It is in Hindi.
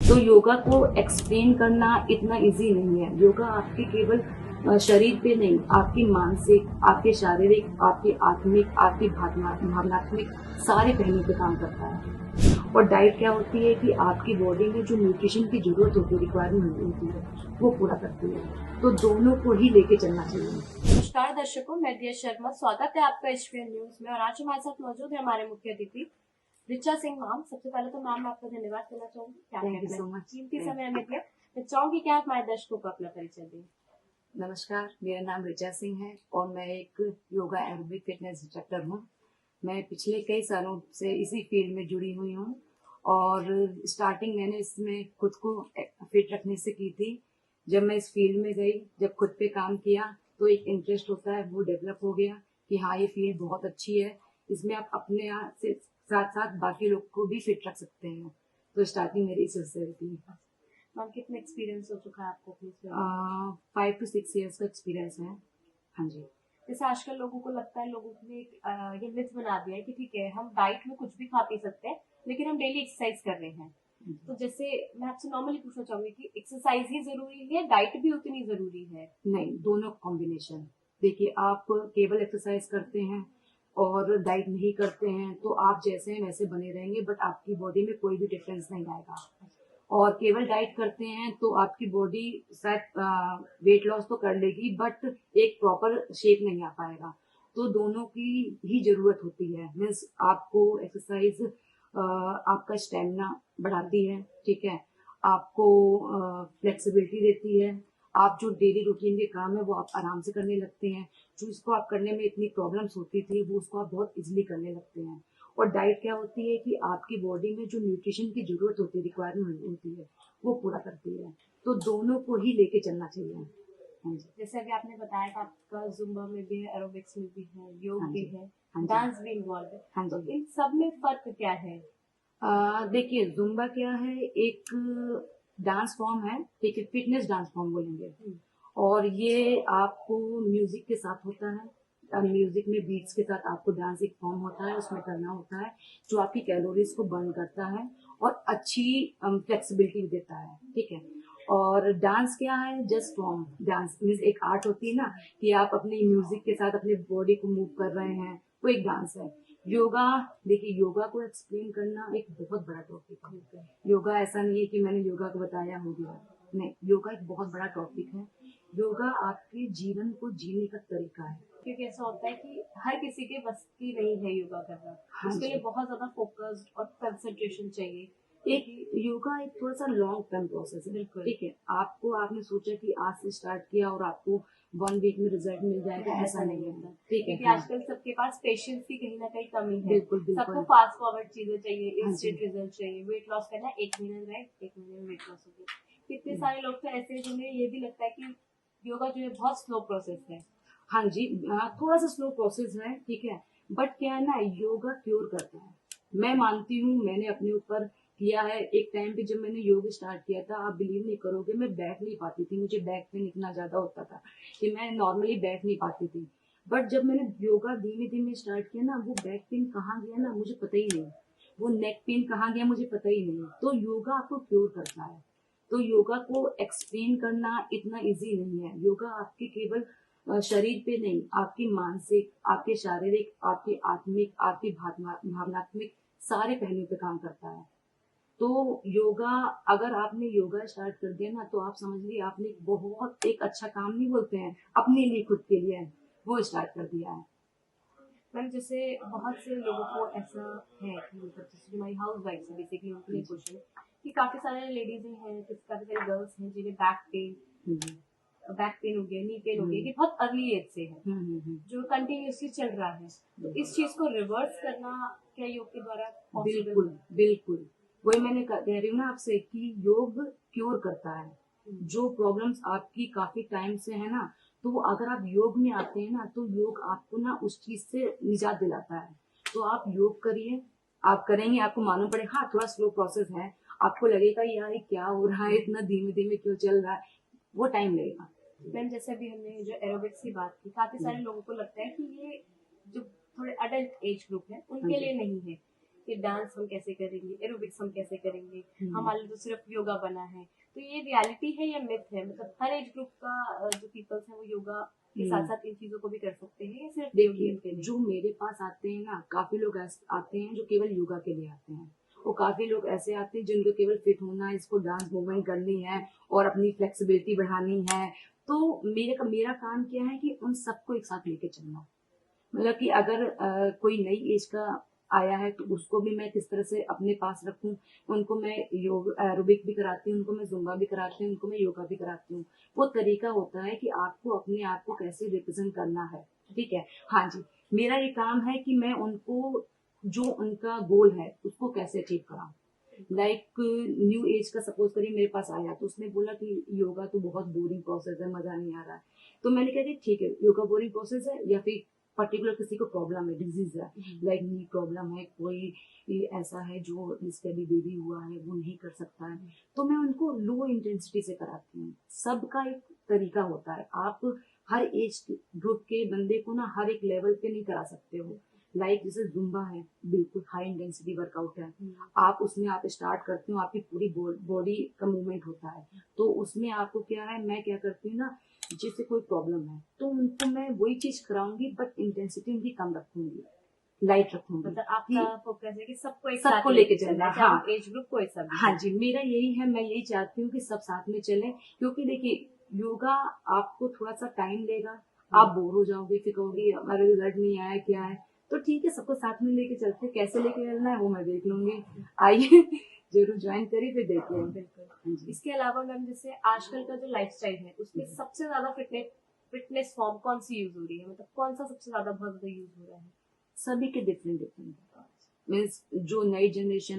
तो योगा को एक्सप्लेन करना इतना इजी नहीं है। योगा आपके केवल शरीर पे नहीं, आपकी मानसिक, आपके शारीरिक, आपकी आत्मिक, आपकी भावनात्मक सारे पहलुओं पे काम करता है। और डाइट क्या होती है कि आपकी बॉडी में जो न्यूट्रिशन की जरूरत होती है, रिक्वायरमेंट होती है, वो पूरा करती है। तो दोनों को ही लेके चलना चाहिए। नमस्कार दर्शकों, मैं दिया शर्मा, स्वागत है आपका एचपीएन न्यूज में। और आज हमारे साथ मौजूद है हमारे मुख्य अतिथि ऋचा सिंह मैम। सबसे पहले तो मैम आपका धन्यवाद करना चाहूंगी, क्या थैंक यू सो मच। कीमती समय हमें दिया। मैं चाहूंगी कि आप हमारे दर्शकों को अपना परिचय दें। नमस्कार, मेरा नाम ऋचा सिंह है और मैं एक योगा एरोबिक फिटनेस इंस्ट्रक्टर हूँ। मैं पिछले कई सालों से इसी फील्ड में जुड़ी हुई हूँ और स्टार्टिंग मैंने इसमें खुद को फिट रखने से की थी। जब मैं इस फील्ड में गई, जब खुद पे काम किया, तो एक इंटरेस्ट होता है, वो डेवलप हो गया कि हाँ, ये फील्ड बहुत अच्छी है, इसमें आप अपने आप से साथ साथ बाकी लोग को भी फिट रख सकते हैं। तो स्टार्टिंग मेरी इससे थी। मैम कितना एक्सपीरियंस हो चुका है आपको अपनी इस फील्ड में? 5 to 6 years का एक्सपीरियंस है। हाँ जी। जैसे आजकल लोगों को लगता है, लोगों ने ये मिथ बना दिया है कि ठीक है, हम डाइट में कुछ भी खा पी सकते हैं, लेकिन हम डेली एक्सरसाइज कर रहे हैं। तो जैसे मैं आपसे नॉर्मली पूछना चाहूंगी कि एक्सरसाइज ही जरूरी है, डाइट भी उतनी जरूरी है? नहीं, दोनों कॉम्बिनेशन। देखिए, आप केवल एक्सरसाइज करते हैं और डाइट नहीं करते हैं तो आप जैसे हैं वैसे बने रहेंगे, बट आपकी बॉडी में कोई भी डिफरेंस नहीं आएगा। और केवल डाइट करते हैं तो आपकी बॉडी शायद वेट लॉस तो कर लेगी, बट एक प्रॉपर शेप नहीं आ पाएगा। तो दोनों की ही जरूरत होती है। मीन्स आपको एक्सरसाइज आपका स्टेमिना बढ़ाती है, ठीक है, आपको फ्लेक्सिबिलिटी देती है। आप जो डेली रूटीन के काम है वो आप आराम से करने लगते हैं। जो इसको आप करने में इतनी प्रॉब्लम्स होती थी, वो उसको आप बहुत इजीली करने लगते हैं। और डाइट क्या होती है कि आपकी बॉडी में जो न्यूट्रिशन की जरूरत होती है, रिक्वायरमेंट होती है, वो पूरा करती है। तो दोनों को ही लेके चलना चाहिए। हाँ जी। जैसे अभी आपने बताया कि आपका जुम्बा में भी है, एरोबिक्स में भी है, योग हाँ भी जी। है, हाँ जी। डांस भी इन्वॉल्व है। हाँ तो जी। इन सब में फर्क क्या है? देखिए, जुम्बा क्या है, एक डांस फॉर्म है, ठीक है, फिटनेस डांस फॉर्म बोलेंगे। और ये आपको म्यूजिक के साथ होता है। म्यूजिक में बीट्स के साथ आपको डांस एक फॉर्म होता है, उसमें करना होता है, जो आपकी कैलोरीज को बर्न करता है और अच्छी फ्लेक्सिबिलिटी देता है, ठीक है। और डांस क्या है, जस्ट फॉर्म। डांस मीन्स एक आर्ट होती है ना, कि आप अपनी म्यूजिक के साथ अपने बॉडी को मूव कर रहे हैं, वो एक डांस है। योगा, देखिए, योगा को एक्सप्लेन करना एक बहुत बड़ा टॉपिक है। योगा ऐसा नहीं है कि मैंने योगा को बताया हो गया, नहीं, योगा एक बहुत बड़ा टॉपिक है। योगा आपके जीवन को जीने का तरीका है। क्योंकि ऐसा होता है कि हर किसी के बस की नहीं है योगा करना। हाँ उसके लिए जी। बहुत ज्यादा फोकस्ड और कंसंट्रेशन चाहिए। एक योगा एक थोड़ा सा लॉन्ग टर्म प्रोसेस है, बिल्कुल। ठीक है। आपने सोचा कि आज से स्टार्ट किया और आपको 1 वीक में रिजल्ट मिल जाएगा, ऐसा नहीं होता, ठीक है। क्योंकि हाँ, आजकल सबके पास पेशेंस की कहीं ना कहीं कमी है। बिल्कुल सबको बिल्कुल। फास्ट फॉरवर्ड चीजें चाहिए, हाँ जी। इंस्टेंट रिजल्ट चाहिए। वेट लॉस करना है, 1 महीने में राइट, 1 महीने में वेट लॉस हो गया। कितने सारे लोग तो ऐसे हैं जिन्हें ये भी लगता है कि योगा जो है बहुत स्लो प्रोसेस है। हाँ जी, थोड़ा सा स्लो प्रोसेस है, ठीक है, बट क्या है ना, योगा क्योर करता है। मैं मानती हूँ, मैंने अपने ऊपर किया है। एक टाइम पे जब मैंने योग स्टार्ट किया था, आप बिलीव नहीं करोगे, मैं बैठ नहीं पाती थी, मुझे बैक पेन इतना ज्यादा होता था कि मैं नॉर्मली बैठ नहीं पाती थी। बट जब मैंने योगा धीमे धीमे स्टार्ट किया ना, वो बैक पेन कहाँ गया ना, मुझे पता ही नहीं। वो नेक पेन कहाँ गया, मुझे पता ही नहीं। तो योगा आपको क्योर करता है। तो योगा को एक्सप्लेन करना इतना इजी नहीं है। योगा आपके केवल शरीर पे नहीं, आपकी मानसिक, आपके शारीरिक, आपकी आत्मिक, आपकी भावनात्मक सारे पहलुओं पे काम करता है। तो योगा, अगर आपने योगा स्टार्ट कर दिया ना, तो आप समझ लीजिए आपने बहुत एक अच्छा काम, नहीं बोलते हैं, अपने लिए, खुद के लिए वो स्टार्ट कर दिया है। मैम जैसे बहुत से लोगों को ऐसा है कि मतलब जैसे जो हमारी हाउस वाइफ है, बेसिकली उनके लिए क्वेश्चन कि काफी सारे लेडीज हैं, काफी सारी गर्ल्स हैं जिन्हें बैक पेन हो गया, नी पेन हो गया, कि बहुत अर्ली एज से है, जो कंटिन्यूसली चल रहा है। तो इस चीज को रिवर्स करना क्या योग के द्वारा पॉसिबल बिल्कुल है? बिल्कुल। वही मैंने कह रही हूँ ना आपसे कि योग क्योर करता है। जो प्रॉब्लम्स आपकी काफी टाइम से है ना, तो वो अगर आप योग में आते हैं ना, तो योग आपको ना उस चीज से निजात दिलाता है। तो आप योग करिए, आप करेंगे, आपको मालूम पड़ेगा, हाँ, थोड़ा स्लो प्रोसेस है, आपको लगेगा यार ये क्या हो रहा है, इतना धीमे धीमे क्यों चल रहा है, वो टाइम लगेगा। मैम जैसे अभी हमने जो एरोबिक्स की बात की, काफी सारे लोगों को लगता है कि ये जो थोड़े अडल्ट एज ग्रुप है उनके लिए नहीं है। कि डांस हम कैसे करेंगे, एरोबिक्स हम कैसे करेंगे, हमारे लिए तो सिर्फ योगा बना है। तो ये रियलिटी है या मिथ है? मतलब हर एज ग्रुप का जो पीपल्स है वो योगा के साथ साथ इन चीजों को भी कर सकते हैं या सिर्फ योगी के देखिए, लिए? जो मेरे पास आते हैं ना, काफी लोग आते हैं जो केवल योगा के लिए आते हैं, और काफी लोग ऐसे आते हैं जिनको केवल फिट होना है, इसको डांस मूवमेंट करनी है और अपनी फ्लेक्सिबिलिटी बढ़ानी है। तो मेरा काम क्या है कि उन सबको एक साथ लेके चलना। मतलब कि अगर कोई नई एज का आया है तो उसको भी मैं किस तरह से अपने पास रखूं। उनको मैं योग एरोबिक भी कराती हूँ, उनको मैं जुम्बा भी कराती हूँ, उनको मैं योगा भी कराती हूँ। वो तरीका होता है कि आपको अपने आप को कैसे रिप्रेजेंट करना है, ठीक है। हाँ जी, मेरा ये काम है कि मैं उनको जो उनका गोल है उसको कैसे अचीव कराऊं। लाइक न्यू एज का सपोज करिए मेरे पास आया तो उसने बोला कि योगा तो बहुत बोरिंग प्रोसेस है, मजा नहीं आ रहा है। तो मैंने कहा कि ठीक है, योगा बोरिंग प्रोसेस है या फिर पर्टिकुलर किसी को प्रॉब्लम है, डिजीज है, लाइक नी प्रॉब्लम है, कोई ऐसा है जो जिसके अभी बेबी हुआ है वो नहीं कर सकता है, तो मैं उनको लो इंटेंसिटी से कराती हूँ। सबका एक तरीका होता है, आप हर एज ग्रुप के बंदे को ना हर एक लेवल पे नहीं करा सकते हो। लाइक जैसे जुम्बा है, बिल्कुल हाई इंटेंसिटी वर्कआउट है, आप उसमें आप स्टार्ट करते हो, आपकी पूरी बॉडी का मूवमेंट होता है। तो उसमें आपको क्या है, मैं क्या करती हूँ ना, जिससे कोई प्रॉब्लम है तो उनको मैं वही चीज कराऊंगी बट इंटेंसिटी उनकी कम रखूंगी, लाइट रखूंगी। मतलब आपका फोकस है कि सबको एक सबको साथ लेके चलना, चाहे हाँ। वो एज ग्रुप कोई सा भी हाँ हो। जी, मेरा यही है, मैं यही चाहती हूँ कि सब साथ में चलें, क्योंकि देखिए योगा आपको थोड़ा सा टाइम लेगा, आप बोर हो जाओगे, फिर कहोगे हमारा रिजल्ट नहीं आया, क्या है। तो ठीक है, सबको साथ में लेके चलते, कैसे लेके चलना है वो मैं देख लूंगी। आइए जरूर ज्वाइन करिए, फिर देखते हैं। बिल्कुल। हाँ जी। इसके अलावा मैम जैसे आजकल का जो लाइफस्टाइल है उसमें सबसे ज्यादा फिटनेस फॉर्म कौन सी यूज हो रही है? मतलब कौन सा सबसे ज्यादा बहुत ज्यादा यूज हो रहा है? सभी के डिफरेंट डिफरेंट मीन्स जो नई जनरेशन